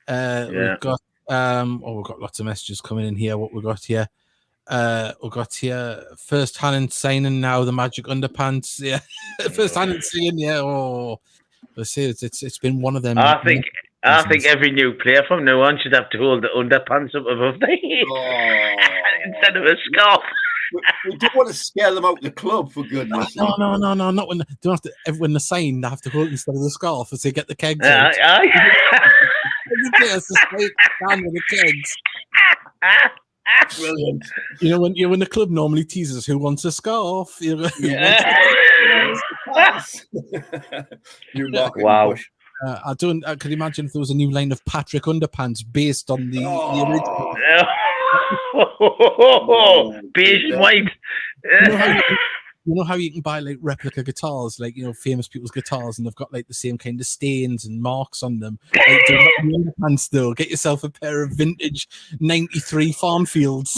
We've got we've got lots of messages coming in here. What we got here? We've got here first hand signing now the Magic Underpants. Yeah, first hand signing. Yeah. Oh, let's see. It's been one of them. I think every new player from now on should have to hold the underpants up above their head instead of a scarf. We don't want to scare them out the club, for goodness sake. No, not when don't have to. When the sign, they have to hold it instead of the scarf as they get the kegs. Aye. Stand with the kegs. Brilliant. You know when the club normally teases who wants a scarf. You know, Wow. I could imagine if there was a new line of Patrick Underpants based on the original. Beige and white. You know how you can buy like replica guitars, like famous people's guitars, and they've got like the same kind of stains and marks on them. Like, underpants though, get yourself a pair of vintage '93 Farnfields.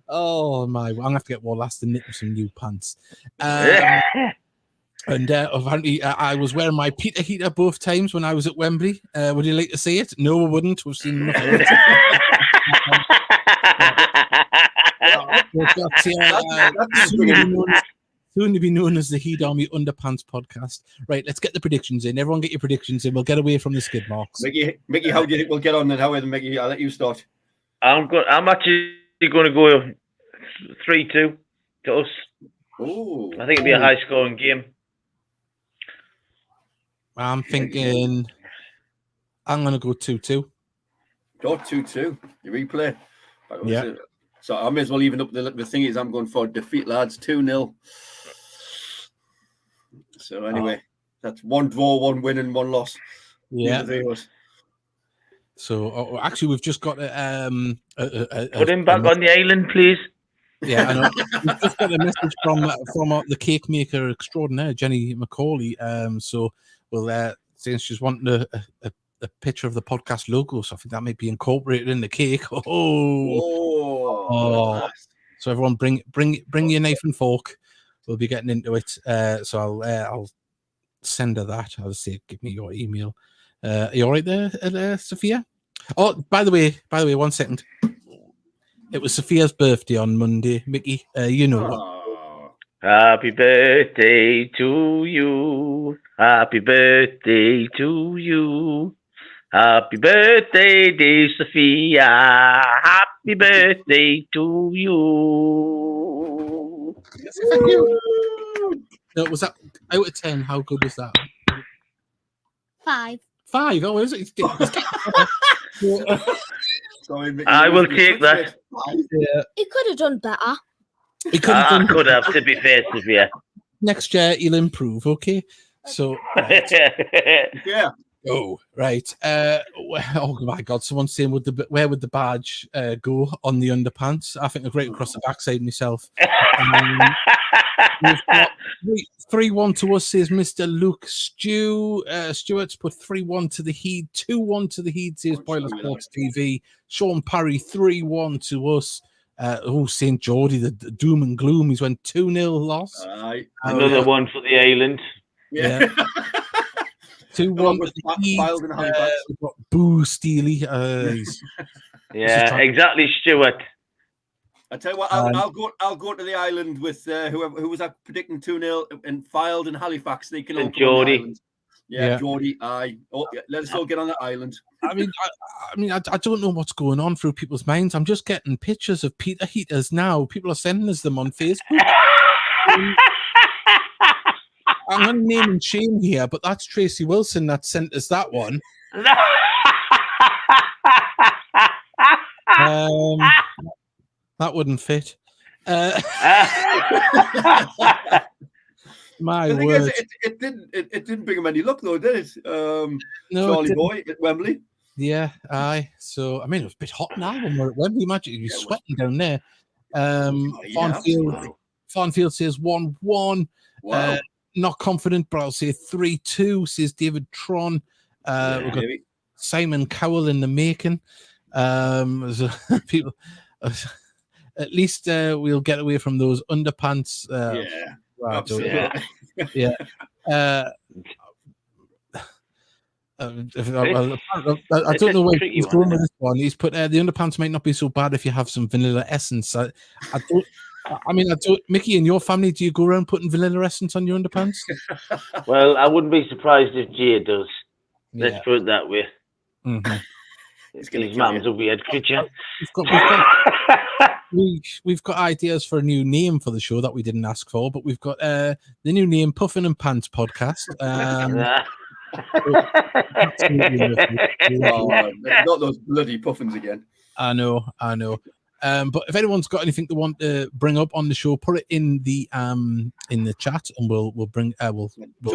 Oh my! I'm gonna have to get Wallace to knit him some new pants. And apparently, I was wearing my Peter heater both times when I was at Wembley. Would you like to see it? No, I wouldn't. We've seen enough of it. Soon to be known as the Heat Army Underpants podcast. Right, let's get the predictions in. Everyone get your predictions in. We'll get away from the skid marks. Mickey, how do you think we'll get on then? How is Mickey? I'll let you start. I'm actually going to go 3-2 to us. Oh, I think it'll be a high-scoring game. I'm thinking I'm going to go 2-2. Go 2-2. You replay. Yeah. So I may as well even up the thing is I'm going for defeat, lads. 2-0. So anyway, that's 1 draw, 1 win, and 1 loss. Yeah. So actually, we've just got put him back on the island, please. Yeah, I know. We've just got a message from the cake maker extraordinaire, Jenny McCauley. So we'll since she's wanting a picture of the podcast logo, so I think that might be incorporated in the cake. Oh. So everyone, bring your knife and fork. We'll be getting into it. So I'll send her that. I'll say, give me your email. Are you all right there, Sophia? Oh, by the way, 1 second. It was Sophia's birthday on Monday, Mickey. You know what? Happy birthday to you. Happy birthday to you. Happy birthday, dear Sophia. Happy birthday to you. Was that out of 10? How good was that? 5. 5? Oh, is it? Sorry, Mickey, I will take that. Yeah. He could have done better. I could have, to be fair, Sophia. Next year, he'll improve, okay? So, right. Yeah. Oh, right. Oh my God! Someone's saying, where would the badge go on the underpants? I think I'd right across the backside myself. We've got 3-1 to us, says Mr. Luke Stewart's put 3-1 to the Heat, 2-1 to the Heat, says Boiler Sports TV. Sean Parry 3-1 to us. St. Geordie, the doom and gloom. He's went 2-0 loss. Another one for the island. Yeah. 2-1 with the Heat. We've got Boo Steely. Yeah, exactly, Stuart. I tell you what, I'll go to the island with who was predicting 2-0 and Fylde and Halifax. They can all come on the island. Yeah, Geordie. Aye. Oh, yeah, let us all get on the island. I don't know what's going on through people's minds. I'm just getting pictures of Peter heaters now. People are sending us them on Facebook. I'm going to name and shame here, but that's Tracy Wilson that sent us that one. That wouldn't fit. My word! It didn't bring him any luck though, did it? No, Charlie Boy at Wembley. Yeah, aye. So it was a bit hot now when we're at Wembley. Imagine you're sweating down there. Farnfield says 1-1. Not confident, but I'll say 3-2. Says David Tron. We've got Simon Cowell in the making. So people, at least we'll get away from those underpants. Absolutely. Yeah. I don't know where he's going with this one. He's put the underpants might not be so bad if you have some vanilla essence. I don't. Mickey, in your family, do you go around putting vanilla essence on your underpants? Well, I wouldn't be surprised if Jay does. Let's put it that way. Mm-hmm. His mum's a weird creature. We've got ideas for a new name for the show that we didn't ask for, but we've got the new name, Puffin and Pants Podcast. Not those bloody puffins again. I know. But if anyone's got anything they want to bring up on the show, put it in the chat, and we'll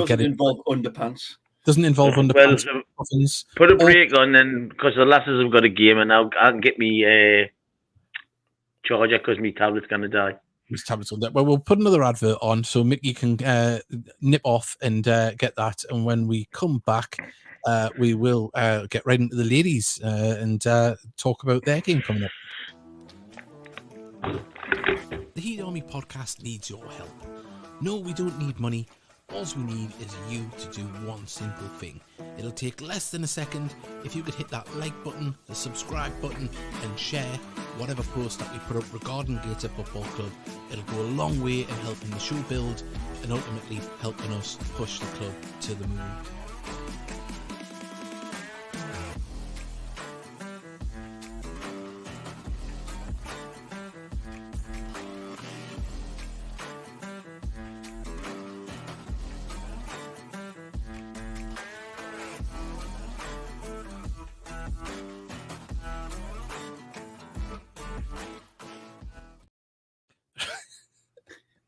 get it. Involve underpants. Doesn't involve underpants. Puffins. Put a break on then, because the lasses have got a game, and I can get me charger because my tablet's gonna die. Well, we'll put another advert on so Mickey can nip off and get that. And when we come back, we will get right into the ladies and talk about their game coming up. The Heat Army podcast needs your help. No, we don't need money. All we need is you to do one simple thing. It'll take less than a second. If you could hit that like button, the subscribe button, and share whatever post that we put up regarding Gateshead Football Club, it'll go a long way in helping the show build and ultimately helping us push the club to the moon.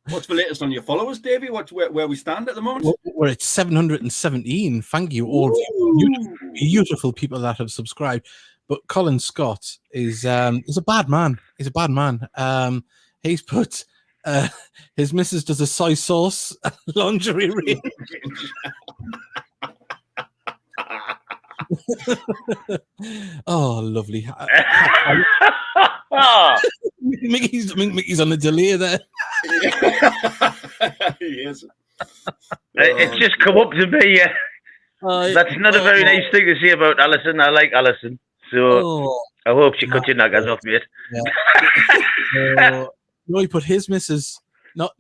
What's the latest on your followers, Davey? Where we stand at the moment? We're at 717. Thank you all, beautiful people that have subscribed. But Colin Scott is a bad man. He's a bad man. He's put his missus does a soy sauce lingerie range. Oh, lovely. Mickey's on the delay there. He is. It's just come up to me. That's not a very nice thing to say about Alison. I like Alison, so I hope she cuts your knackers off, mate. Yeah. No, he put his missus, not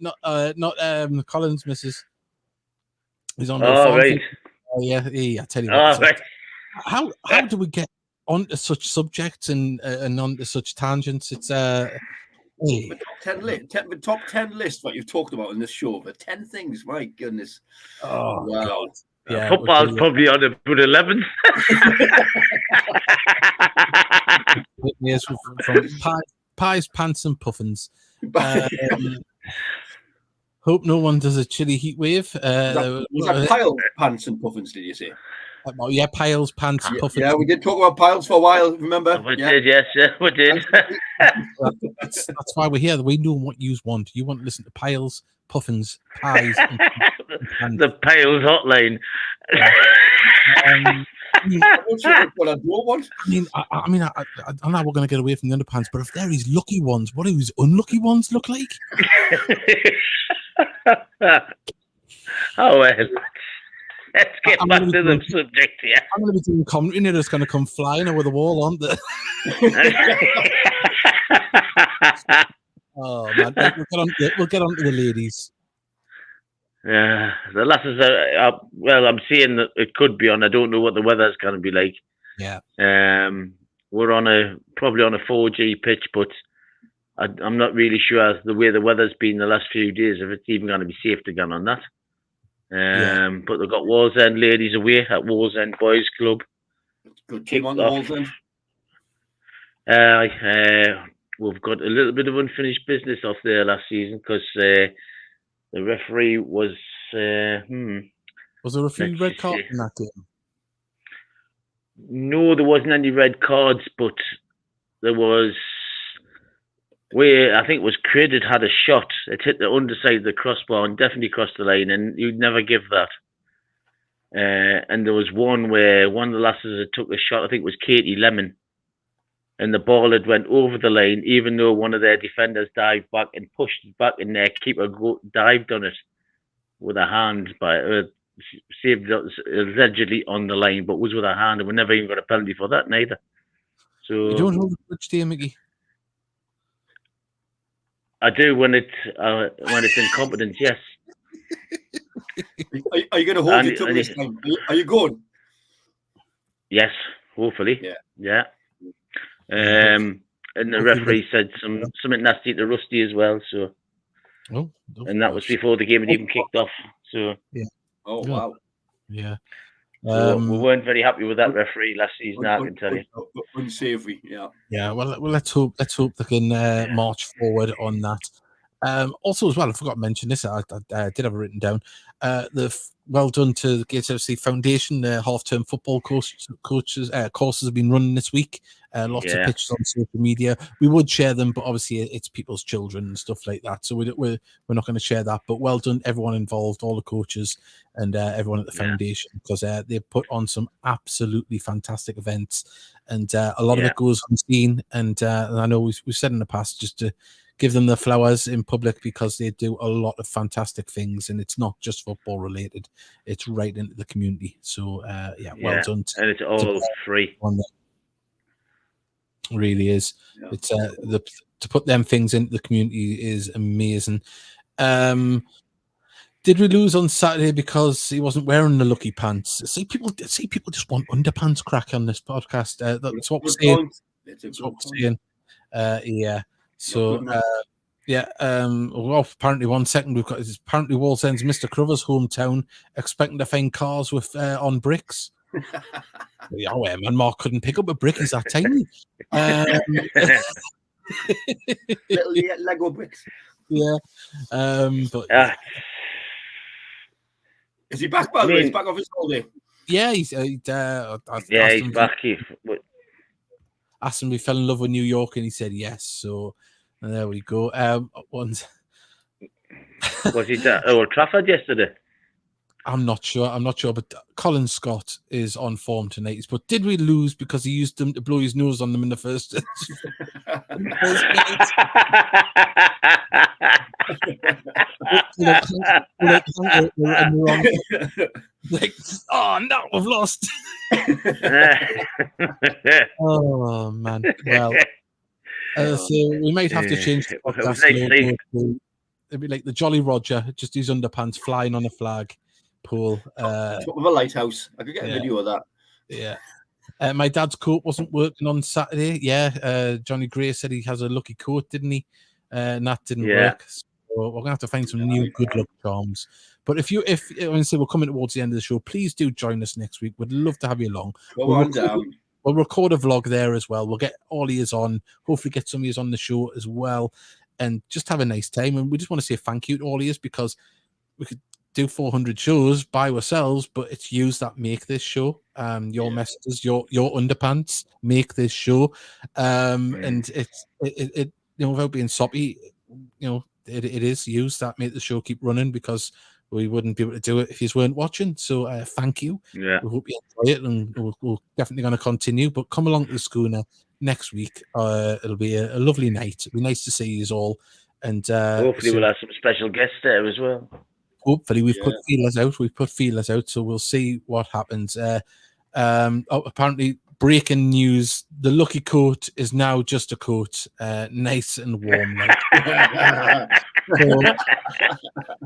Colin's missus. He's on the phone. Right. Yeah. I tell you what. Right. How do we get onto such subjects and onto such tangents? It's the top 10 list what you've talked about in this show. The 10 things. My goodness. Oh wow. God. Yeah, football's probably on about 11. Yes, from pies, pants, and puffins. Hope no one does a chilly heat wave. Was that piles, pants, and puffins? Did you say? Yeah, piles, pants, puffins. Yeah, we did talk about piles for a while. Remember? We did, yes, we did. That's why we're here. We know what you want. You want to listen to piles, puffins, pies, and the piles hotline. What I don't want. I know we're going to get away from the underpants, but if there is lucky ones, what do his unlucky ones look like? Oh well. Let's get back to the subject here. I'm going to be doing commentary and they're just going to come flying over the wall, aren't they? Oh man, we'll get on to the ladies. Yeah, the lasses are well. I'm seeing that it could be on. I don't know what the weather's going to be like. Yeah. We're probably on a 4G pitch, but I'm not really sure the way the weather's been the last few days if it's even going to be safe to go on that. But they've got Wallsend ladies away at Wallsend Boys Club. Good team on the Wallsend. We've got a little bit of unfinished business off there last season because the referee was. Was there a few red cards in that game? No, there wasn't any red cards, but there was. I think it was Crid had a shot. It hit the underside of the crossbar and definitely crossed the line, and you'd never give that. and there was one where one of the lasses had took a shot. I think it was Katie Lemon, and the ball had went over the line, even though one of their defenders dived back and pushed it back, and their keeper dived on it with a hand, saved it allegedly on the line, but was with a hand, and we never even got a penalty for that neither. So you don't hold the grudge, do you, Mickey? I do when it's incompetence. Yes. Are you going to hold your tongue this time? Are you going? Yes, hopefully. Yeah. And the referee said something nasty to Rusty as well. So, and that was before the game had even kicked off. So, oh wow, yeah. So we weren't very happy with that referee last season. I can tell you. Unsavory, yeah. Yeah. Well, let's hope they can march forward on that. Also, as well, I forgot to mention this. I did have it written down. Well done to the Gateshead Foundation. Half-term football courses have been running this week. Lots of pictures on social media. We would share them, but obviously it's people's children and stuff like that, so we're not going to share that. But well done, everyone involved, all the coaches and everyone at the foundation, because they put on some absolutely fantastic events, and a lot of it goes unseen. And I know we've said in the past just to give them the flowers in public, because they do a lot of fantastic things, and it's not just football related; it's right into the community. So well done. And it's all free. Really is. It's to put them things into the community is amazing. Did we lose on Saturday because he wasn't wearing the lucky pants? See, people just want underpants crack on this podcast. That's what we're saying. That's what we're saying. Yeah. So well, apparently 1 second we've got is apparently Wallsend's Mr. Crover's hometown, expecting to find cars with on bricks. Yeah, man, Mark couldn't pick up a brick. He's that tiny. Little Lego bricks. Yeah. But is he back, by the way? He's back off his holiday. Yeah, he's he's back. Asked him if he fell in love with New York, and he said yes. So there we go. Was he at Old Trafford yesterday? I'm not sure, but Colin Scott is on form tonight. But did we lose because he used them to blow his nose on them in the first? Like, oh no, we've lost. Oh man, well, so we might have to change the podcast. It'd be like the Jolly Roger, just his underpants flying on a flag pole. Top of a lighthouse. I could get a video of that. Yeah. My dad's coat wasn't working on Saturday. Yeah, Johnny Gray said he has a lucky coat, didn't he? And that didn't work. So we're gonna have to find some new good luck charms. But if we're coming towards the end of the show, please do join us next week. We'd love to have you along. We'll record a vlog there as well. We'll get all of yous on. Hopefully, get some of yous on the show as well, and just have a nice time. And we just want to say thank you to all of yous, because we could do 400 shows by ourselves, but it's yous that make this show. Your messages, your underpants make this show. And it's without being soppy, it is yous that make the show keep running, because we wouldn't be able to do it if you weren't watching. So thank you. Yeah. We hope you enjoy it, and we're definitely going to continue. But come along to the schooner next week. It'll be a lovely night. It'll be nice to see you all. And hopefully we'll have some special guests there as well. Hopefully we've put feelers out. So we'll see what happens. Apparently, breaking news: the lucky coat is now just a coat, nice and warm. So,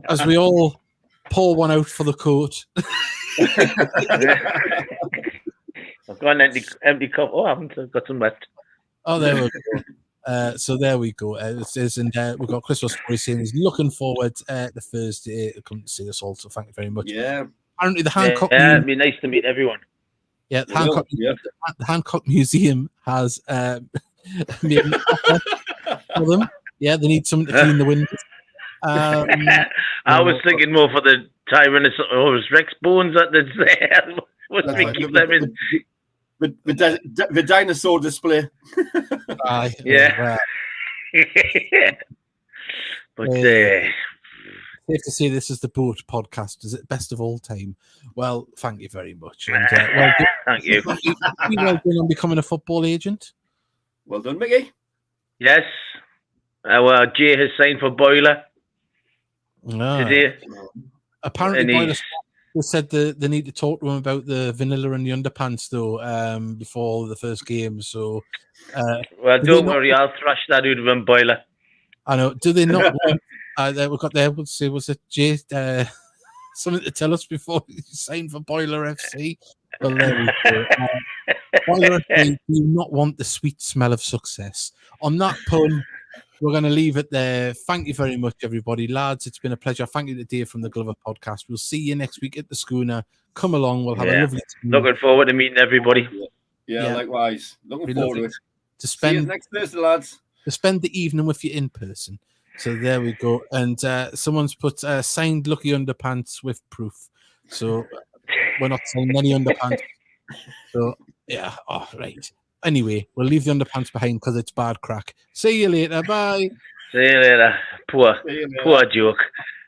as we all pour one out for the coat. I've got an empty cup. Oh, I haven't got some left. Oh, there we go. So there we go. And we've got Chris Story saying he's looking forward the Thursday to come to see us all. So thank you very much. Yeah. Apparently the Hancock. It'd be nice to meet everyone. Yeah, the Hancock Museum has made an offer for them. Yeah, they need someone to clean the windows. I was thinking more for the Tyrannosaurus Rex bones that there's there. Must we keep them in? The dinosaur display. Yeah. But safe to say this is the boat podcast. Is it best of all time? Well, thank you very much. And, thank you. Well done on becoming a football agent. Well done, Mickey. Yes. Our Jay has signed for Boiler today. Apparently, Boiler said they need to talk to him about the vanilla and the underpants, though, before the first game. So, well, don't worry, I'll thrash that out of him, Boiler. I know. Do they not want... we've got there. Was it Jay? Something to tell us before you sign for Boiler FC? Well, there we go. Boiler FC do not want the sweet smell of success. On that pun, we're going to leave it there. Thank you very much, everybody. Lads, it's been a pleasure. Thank you to Dave from the Glover podcast. We'll see you next week at the Schooner. Come along. We'll have a lovely time. Looking forward to meeting everybody. Yeah, likewise. Looking forward to it. See you next Thursday, lads. To spend the evening with you in person. So there we go. And someone's put signed Lucky Underpants with proof. So we're not signing any underpants. So, yeah. Oh, right. Anyway, we'll leave the underpants behind because it's bad crack. See you later. Bye. See you later. Poor joke.